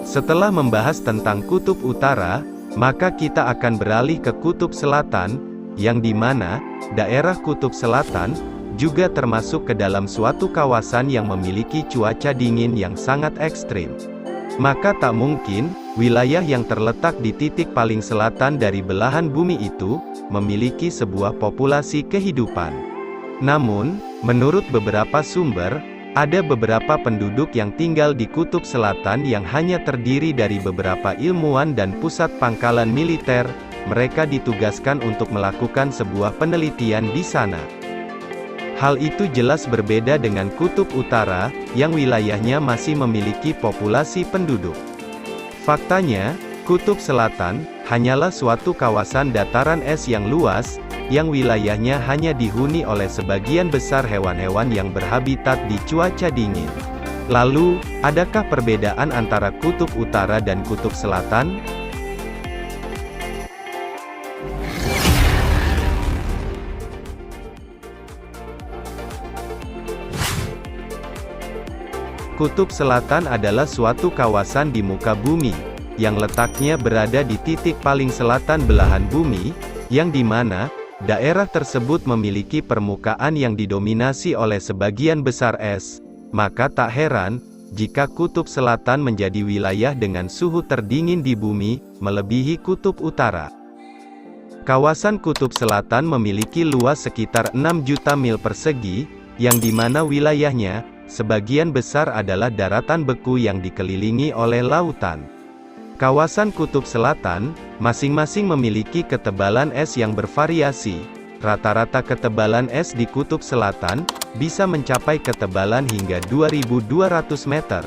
Setelah membahas tentang kutub utara, maka kita akan beralih ke kutub selatan, yang dimana daerah kutub selatan juga termasuk ke dalam suatu kawasan yang memiliki cuaca dingin yang sangat ekstrim. Maka tak mungkin wilayah yang terletak di titik paling selatan dari belahan bumi itu memiliki sebuah populasi kehidupan. Namun, menurut beberapa sumber, ada beberapa penduduk yang tinggal di kutub selatan yang hanya terdiri dari beberapa ilmuwan dan pusat pangkalan militer. Mereka ditugaskan untuk melakukan sebuah penelitian di sana. Hal itu jelas berbeda dengan kutub utara, yang wilayahnya masih memiliki populasi penduduk. Faktanya, kutub selatan hanyalah suatu kawasan dataran es yang luas, yang wilayahnya hanya dihuni oleh sebagian besar hewan-hewan yang berhabitat di cuaca dingin. Lalu, adakah perbedaan antara kutub utara dan kutub selatan? Kutub selatan adalah suatu kawasan di muka bumi, yang letaknya berada di titik paling selatan belahan bumi, yang dimana daerah tersebut memiliki permukaan yang didominasi oleh sebagian besar es. Maka tak heran, jika kutub selatan menjadi wilayah dengan suhu terdingin di bumi, melebihi kutub utara. Kawasan kutub selatan memiliki luas sekitar 6 juta mil persegi, yang dimana wilayahnya sebagian besar adalah daratan beku yang dikelilingi oleh lautan. Kawasan kutub selatan, masing-masing memiliki ketebalan es yang bervariasi. Rata-rata ketebalan es di kutub selatan, bisa mencapai ketebalan hingga 2.200 meter.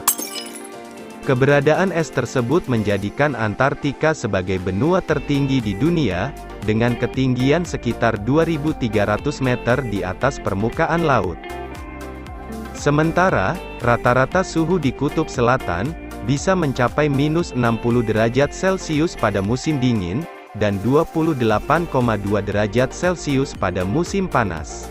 Keberadaan es tersebut menjadikan Antartika sebagai benua tertinggi di dunia, dengan ketinggian sekitar 2.300 meter di atas permukaan laut. Sementara, rata-rata suhu di kutub selatan, bisa mencapai minus 60 derajat Celcius pada musim dingin, dan 28,2 derajat Celcius pada musim panas.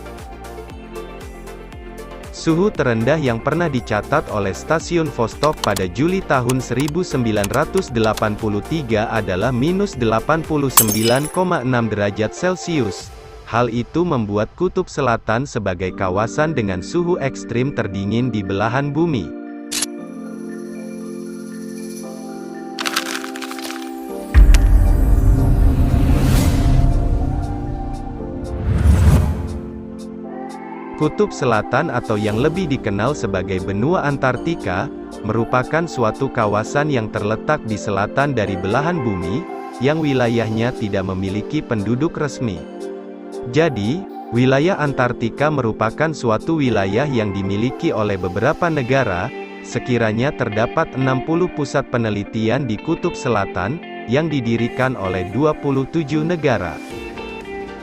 Suhu terendah yang pernah dicatat oleh stasiun Vostok pada Juli tahun 1983 adalah minus 89,6 derajat Celcius. Hal itu membuat kutub selatan sebagai kawasan dengan suhu ekstrim terdingin di belahan bumi. Kutub selatan atau yang lebih dikenal sebagai benua Antartika, merupakan suatu kawasan yang terletak di selatan dari belahan bumi, yang wilayahnya tidak memiliki penduduk resmi. Jadi, wilayah Antartika merupakan suatu wilayah yang dimiliki oleh beberapa negara. Sekiranya terdapat 60 pusat penelitian di kutub selatan, yang didirikan oleh 27 negara.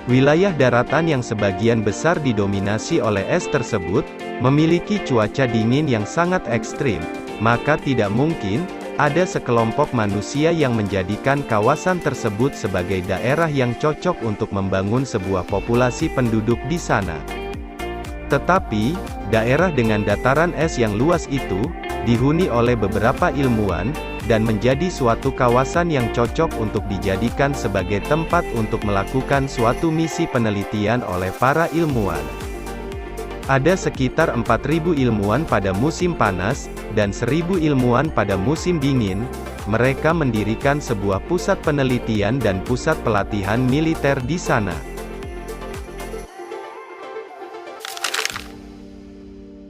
Wilayah daratan yang sebagian besar didominasi oleh es tersebut, memiliki cuaca dingin yang sangat ekstrim, maka tidak mungkin ada sekelompok manusia yang menjadikan kawasan tersebut sebagai daerah yang cocok untuk membangun sebuah populasi penduduk di sana. Tetapi, daerah dengan dataran es yang luas itu, dihuni oleh beberapa ilmuwan, dan menjadi suatu kawasan yang cocok untuk dijadikan sebagai tempat untuk melakukan suatu misi penelitian oleh para ilmuwan. Ada sekitar 4.000 ilmuwan pada musim panas, dan 1.000 ilmuwan pada musim dingin. Mereka mendirikan sebuah pusat penelitian dan pusat pelatihan militer di sana.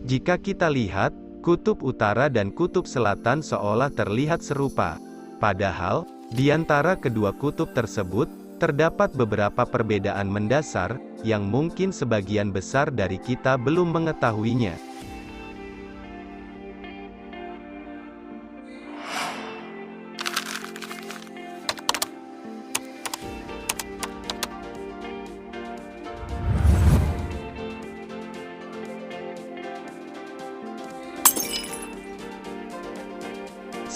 Jika kita lihat, kutub utara dan kutub selatan seolah terlihat serupa. Padahal, di antara kedua kutub tersebut, terdapat beberapa perbedaan mendasar, yang mungkin sebagian besar dari kita belum mengetahuinya.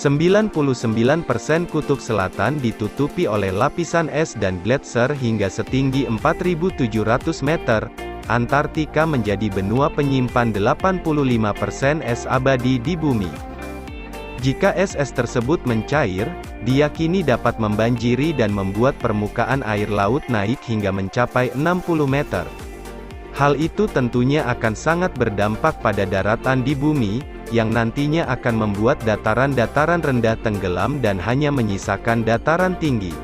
Sembilan 99% kutub selatan ditutupi oleh lapisan es dan gletser hingga setinggi 4.700 meter. Antartika menjadi benua penyimpan 85% es abadi di bumi. Jika es tersebut mencair, diyakini dapat membanjiri dan membuat permukaan air laut naik hingga mencapai 60 meter. Hal itu tentunya akan sangat berdampak pada daratan di bumi, yang nantinya akan membuat dataran-dataran rendah tenggelam dan hanya menyisakan dataran tinggi.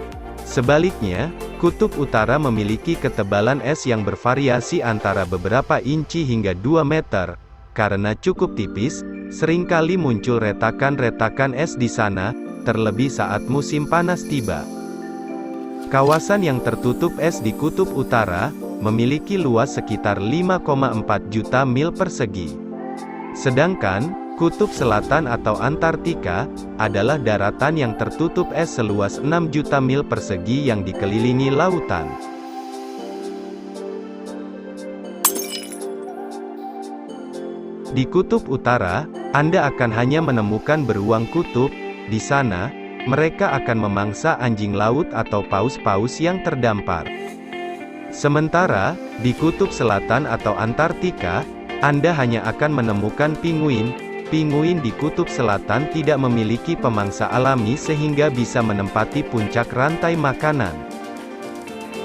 Sebaliknya, Kutub Utara memiliki ketebalan es yang bervariasi antara beberapa inci hingga 2 meter. Karena cukup tipis, seringkali muncul retakan-retakan es di sana, terlebih saat musim panas tiba. Kawasan yang tertutup es di Kutub Utara memiliki luas sekitar 5,4 juta mil persegi. Sedangkan, Kutub Selatan atau Antartika adalah daratan yang tertutup es seluas 6 juta mil persegi yang dikelilingi lautan. Di Kutub Utara, Anda akan hanya menemukan beruang kutub. Di sana, mereka akan memangsa anjing laut atau paus-paus yang terdampar. Sementara, di Kutub Selatan atau Antartika, Anda hanya akan menemukan pinguin. Pinguin di Kutub Selatan tidak memiliki pemangsa alami sehingga bisa menempati puncak rantai makanan.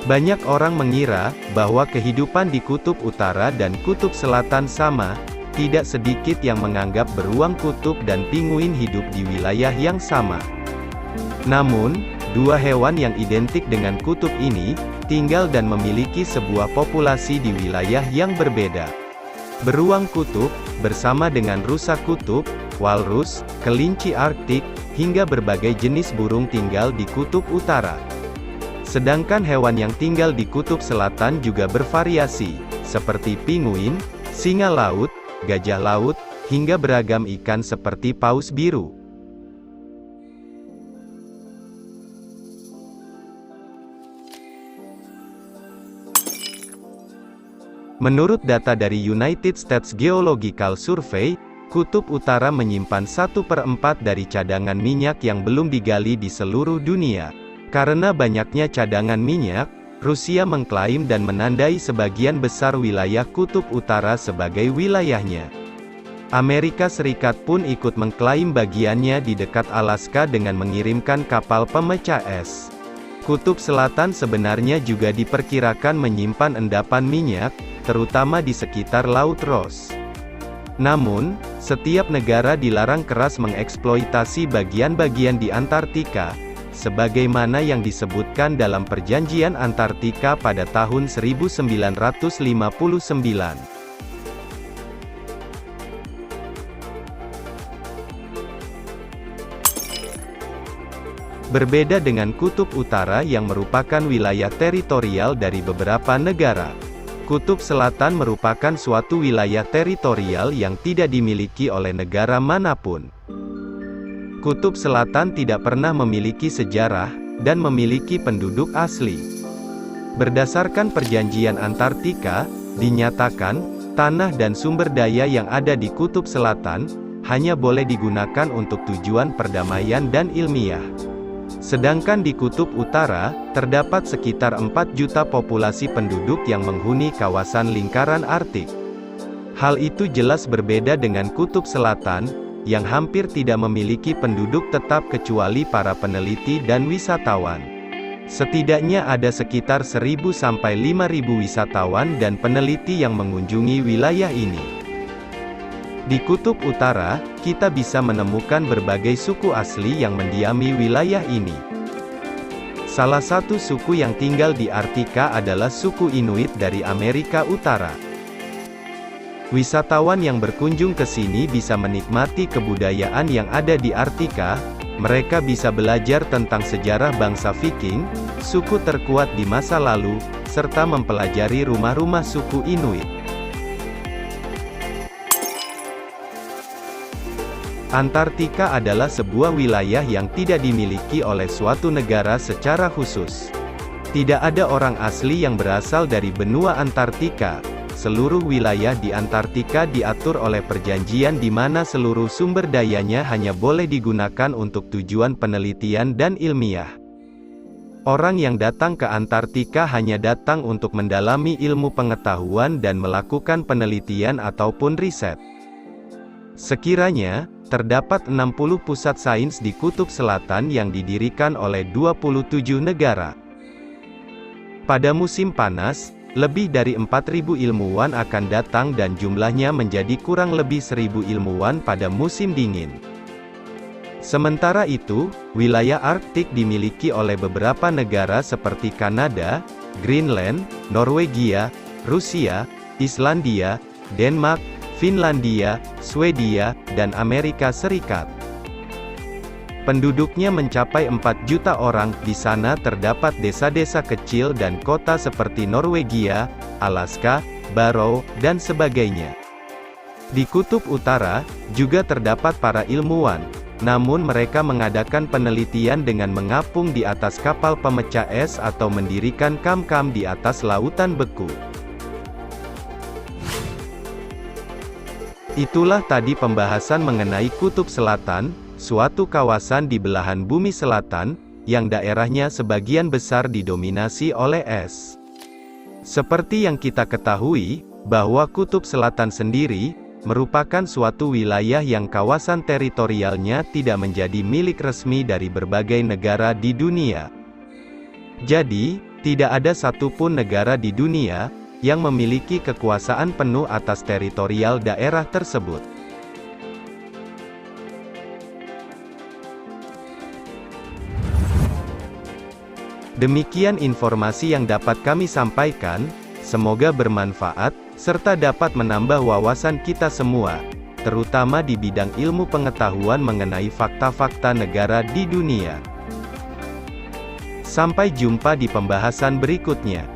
Banyak orang mengira bahwa kehidupan di Kutub Utara dan Kutub Selatan sama. Tidak sedikit yang menganggap beruang kutub dan pinguin hidup di wilayah yang sama. Namun, dua hewan yang identik dengan kutub ini tinggal dan memiliki sebuah populasi di wilayah yang berbeda. Beruang kutub, bersama dengan rusa kutub, walrus, kelinci Arktik, hingga berbagai jenis burung tinggal di Kutub Utara. Sedangkan hewan yang tinggal di Kutub Selatan juga bervariasi, seperti pinguin, singa laut, gajah laut, hingga beragam ikan seperti paus biru. Menurut data dari United States Geological Survey, Kutub Utara menyimpan 1/4 dari cadangan minyak yang belum digali di seluruh dunia. Karena banyaknya cadangan minyak, Rusia mengklaim dan menandai sebagian besar wilayah Kutub Utara sebagai wilayahnya. Amerika Serikat pun ikut mengklaim bagiannya di dekat Alaska dengan mengirimkan kapal pemecah es. Kutub Selatan sebenarnya juga diperkirakan menyimpan endapan minyak, terutama di sekitar Laut Ross. Namun, setiap negara dilarang keras mengeksploitasi bagian-bagian di Antartika, sebagaimana yang disebutkan dalam Perjanjian Antartika pada tahun 1959. Berbeda dengan Kutub Utara yang merupakan wilayah teritorial dari beberapa negara, Kutub Selatan merupakan suatu wilayah teritorial yang tidak dimiliki oleh negara manapun. Kutub Selatan tidak pernah memiliki sejarah, dan memiliki penduduk asli. Berdasarkan Perjanjian Antartika, dinyatakan, tanah dan sumber daya yang ada di Kutub Selatan, hanya boleh digunakan untuk tujuan perdamaian dan ilmiah. Sedangkan di Kutub Utara, terdapat sekitar 4 juta populasi penduduk yang menghuni kawasan lingkaran Arktik. Hal itu jelas berbeda dengan Kutub Selatan, yang hampir tidak memiliki penduduk tetap kecuali para peneliti dan wisatawan. Setidaknya ada sekitar 1.000 sampai 5.000 wisatawan dan peneliti yang mengunjungi wilayah ini. Di Kutub Utara, kita bisa menemukan berbagai suku asli yang mendiami wilayah ini. Salah satu suku yang tinggal di Arktika adalah suku Inuit dari Amerika Utara. Wisatawan yang berkunjung ke sini bisa menikmati kebudayaan yang ada di Arktika. Mereka bisa belajar tentang sejarah bangsa Viking, suku terkuat di masa lalu, serta mempelajari rumah-rumah suku Inuit. Antartika adalah sebuah wilayah yang tidak dimiliki oleh suatu negara secara khusus. Tidak ada orang asli yang berasal dari benua Antartika. Seluruh wilayah di Antartika diatur oleh perjanjian di mana seluruh sumber dayanya hanya boleh digunakan untuk tujuan penelitian dan ilmiah. Orang yang datang ke Antartika hanya datang untuk mendalami ilmu pengetahuan dan melakukan penelitian ataupun riset. Sekiranya terdapat 60 pusat sains di Kutub Selatan yang didirikan oleh 27 negara. Pada musim panas, lebih dari 4.000 ilmuwan akan datang dan jumlahnya menjadi kurang lebih 1.000 ilmuwan pada musim dingin. Sementara itu, wilayah Arktik dimiliki oleh beberapa negara seperti Kanada, Greenland, Norwegia, Rusia, Islandia, Denmark, Finlandia, Swedia, dan Amerika Serikat. Penduduknya mencapai 4 juta orang. Di sana terdapat desa-desa kecil dan kota seperti Norwegia, Alaska, Barrow, dan sebagainya. Di Kutub Utara, juga terdapat para ilmuwan, namun mereka mengadakan penelitian dengan mengapung di atas kapal pemecah es atau mendirikan kam-kam di atas lautan beku. Itulah tadi pembahasan mengenai Kutub Selatan, suatu kawasan di belahan bumi selatan, yang daerahnya sebagian besar didominasi oleh es. Seperti yang kita ketahui, bahwa Kutub Selatan sendiri, merupakan suatu wilayah yang kawasan teritorialnya tidak menjadi milik resmi dari berbagai negara di dunia. Jadi, tidak ada satupun negara di dunia, yang memiliki kekuasaan penuh atas teritorial daerah tersebut. Demikian informasi yang dapat kami sampaikan, semoga bermanfaat, serta dapat menambah wawasan kita semua, terutama di bidang ilmu pengetahuan mengenai fakta-fakta negara di dunia. Sampai jumpa di pembahasan berikutnya.